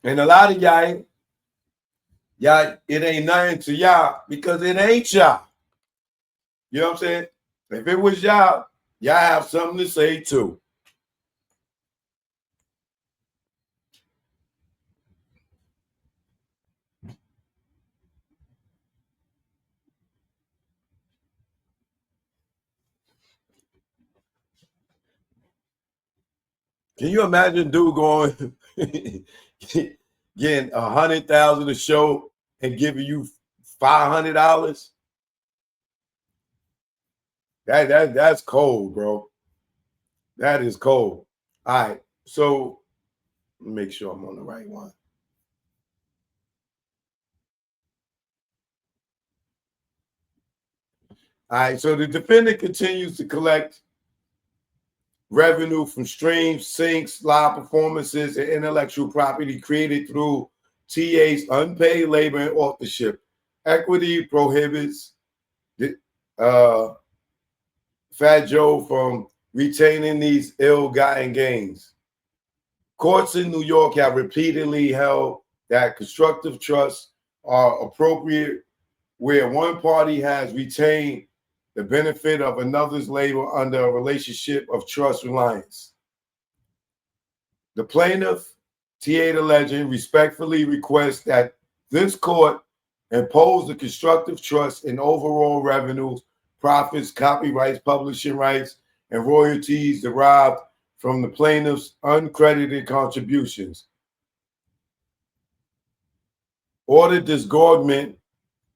And a lot of y'all, it ain't nothing to y'all because it ain't y'all. You know what I'm saying? If it was y'all have something to say too. Can you imagine dude going getting 100,000 a show and giving you $500? That's cold, bro. That is cold. All right, so make sure I'm on the right one. All right, so the defendant continues to collect revenue from streams, syncs, live performances, and intellectual property created through TA's unpaid labor and authorship. Equity prohibits Fat Joe from retaining these ill-gotten gains. Courts in New York have repeatedly held that constructive trusts are appropriate where one party has retained the benefit of another's labor under a relationship of trust reliance. The plaintiff, T.A. the Legend, respectfully requests that this court impose the constructive trust in overall revenues, profits, copyrights, publishing rights, and royalties derived from the plaintiff's uncredited contributions. Order disgorgement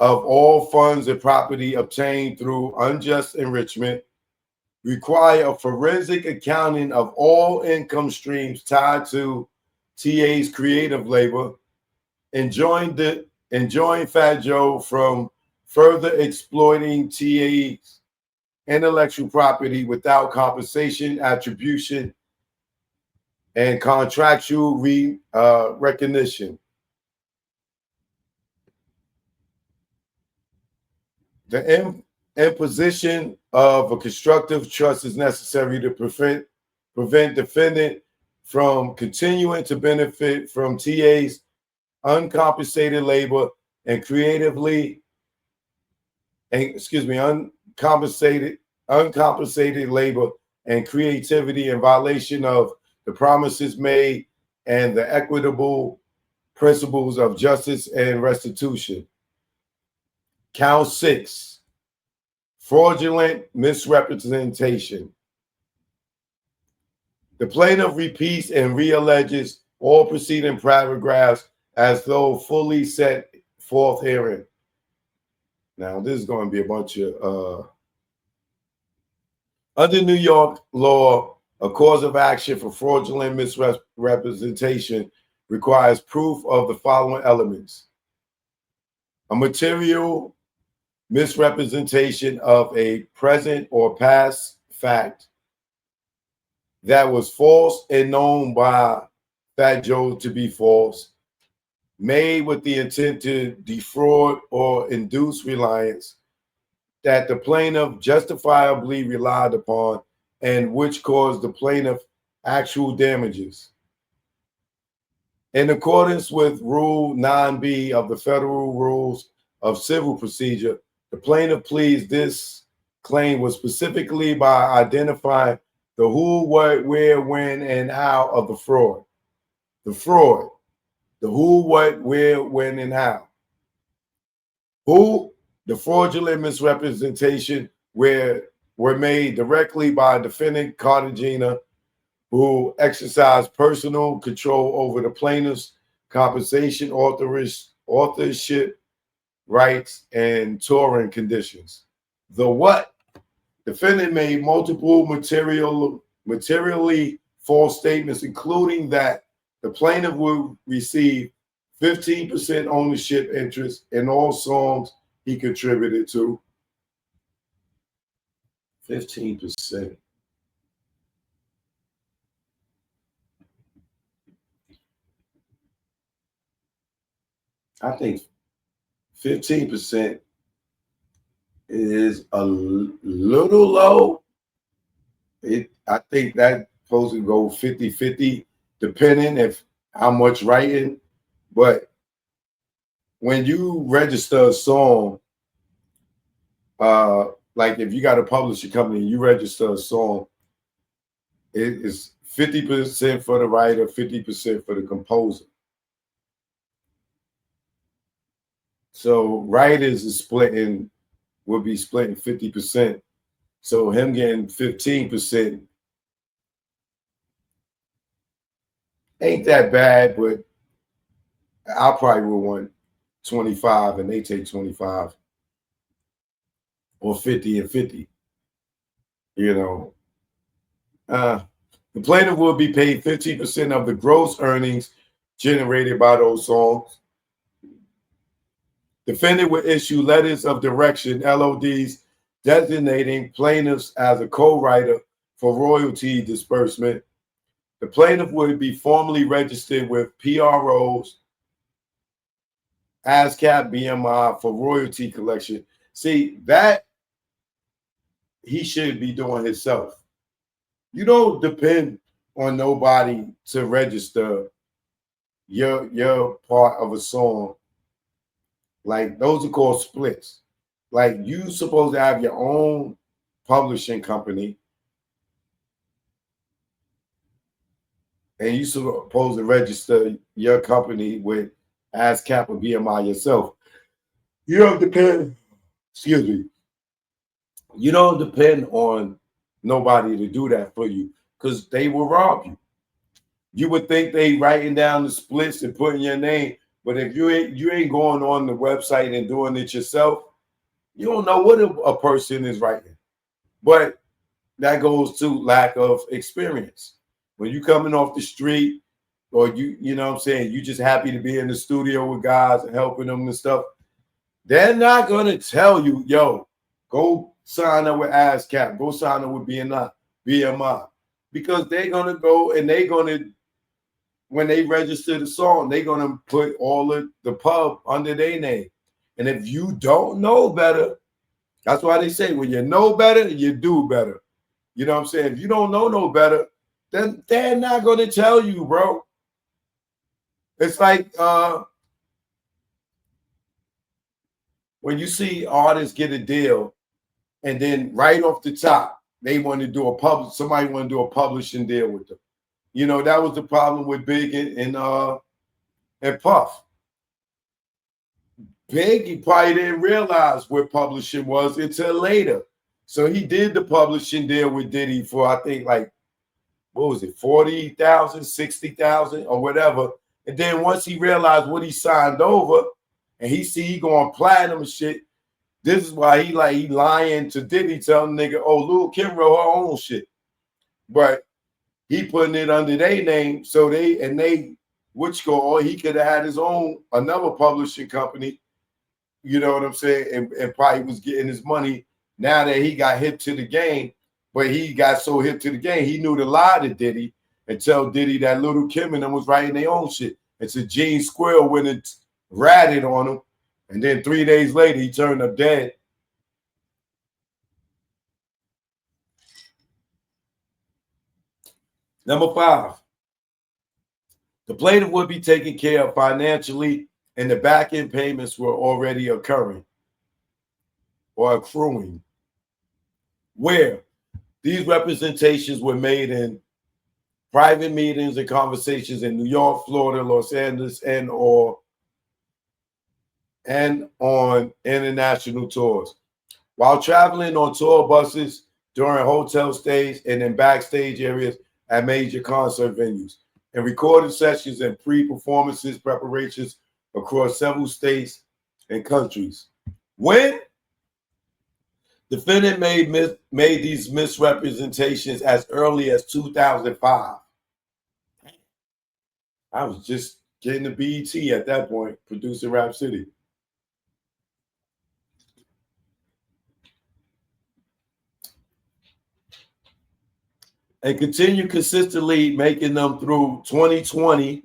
of all funds and property obtained through unjust enrichment, require a forensic accounting of all income streams tied to TA's creative labor, enjoin Fat Joe from further exploiting TA's intellectual property without compensation, attribution, and contractual recognition. The imposition of a constructive trust is necessary to prevent defendant from continuing to benefit from TA's uncompensated labor and uncompensated labor and creativity in violation of the promises made and the equitable principles of justice and restitution. Count 6, fraudulent misrepresentation. The plaintiff repeats and realleges all preceding paragraphs as though fully set forth herein. Now, this is going to be a bunch of under New York law, a cause of action for fraudulent misrepresentation requires proof of the following elements: a material misrepresentation of a present or past fact that was false and known by Fat Joe to be false, made with the intent to defraud or induce reliance, that the plaintiff justifiably relied upon, and which caused the plaintiff actual damages. In accordance with Rule 9B of the Federal Rules of Civil Procedure, the plaintiff pleads this claim was specifically by identifying the who, what, where, when, and how of the fraud. The fraud, the who, what, where, when, and how. Who, the fraudulent misrepresentation were made directly by defendant Cartagena, who exercised personal control over the plaintiff's compensation, authorship, rights, and touring conditions. The what? Defendant made multiple materially false statements, including that the plaintiff would receive 15% ownership interest in all songs he contributed to. 15%. I think 15% is a little low. I think that's supposed to go 50-50, depending if how much writing But when you register a song, like if you got a publishing company and you register a song, it is 50% for the writer, 50% for the composer. So writers is would be splitting 50%. So him getting 15% ain't that bad, but I probably would want 25 and they take 25 or 50 and 50. You know, the plaintiff will be paid 15% of the gross earnings generated by those songs. Defendant will issue letters of direction, LODs, designating plaintiffs as a co-writer for royalty disbursement. The plaintiff would be formally registered with PROs, ASCAP, BMI for royalty collection. See, that he should be doing himself. You don't depend on nobody to register your part of a song. Like those are called splits. Like you supposed to have your own publishing company, and you supposed to register your company with ASCAP or BMI yourself. You don't depend. Excuse me. You don't depend on nobody to do that for you because they will rob you. You would think they writing down the splits and putting your name, but if you ain't going on the website and doing it yourself, you don't know what a person is writing. But that goes to lack of experience. When you coming off the street, or you know what I'm saying, you just happy to be in the studio with guys and helping them and stuff, they're not gonna tell you, yo, go sign up with ASCAP, go sign up with BMI, because they're gonna go and they're gonna, when they register the song, they're gonna put all of the pub under their name. And if you don't know better, that's why they say when you know better, you do better. You know what I'm saying? If you don't know no better, then they're not gonna tell you, bro. It's like when you see artists get a deal and then right off the top, they want to do somebody want to do a publishing deal with them. You know, that was the problem with Big and Puff. Big, he probably didn't realize what publishing was until later. So he did the publishing deal with Diddy for, I think, like, what was it, 40,000, 60,000 or whatever. And then once he realized what he signed over and he going platinum and shit, this is why he lying to Diddy, telling nigga, oh, Lil Kim wrote her own shit. But he putting it under their name, so he could have had his own, another publishing company, you know what I'm saying, and probably was getting his money now that he got hip to the game. But he got so hip to the game, he knew to lie to Diddy and tell Diddy that Lil Kim and them was writing their own shit. It's a Gene Squirrel went and ratted on him, and then 3 days later, he turned up dead. Number 5, the plaintiff would be taken care of financially, and the back-end payments were already occurring or accruing, where these representations were made in private meetings and conversations in New York, Florida, Los Angeles, and on international tours. While traveling on tour buses, during hotel stays, and in backstage areas at major concert venues, and recorded sessions and pre-performances preparations across several states and countries. When defendant made these misrepresentations as early as 2005. I was just getting the BET at that point, producing Rap City. And continue consistently making them through 2020.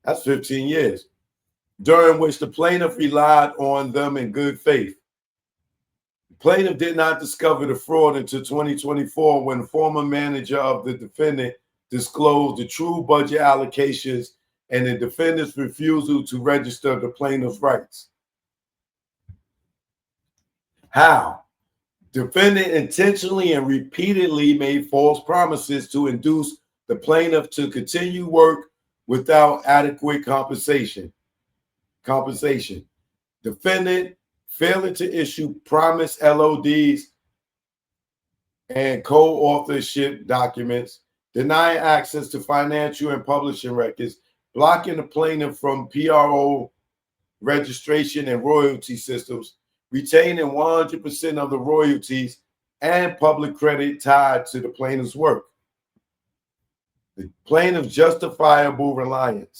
That's 15 years, during which the plaintiff relied on them in good faith. The plaintiff did not discover the fraud until 2024, when the former manager of the defendant disclosed the true budget allocations and the defendant's refusal to register the plaintiff's rights. How? Defendant intentionally and repeatedly made false promises to induce the plaintiff to continue work without adequate compensation. Defendant failing to issue promised LODs and co-authorship documents, denying access to financial and publishing records, blocking the plaintiff from PRO registration and royalty systems, retaining 100% of the royalties and public credit tied to the plaintiff's work. The plaintiff's justifiable reliance.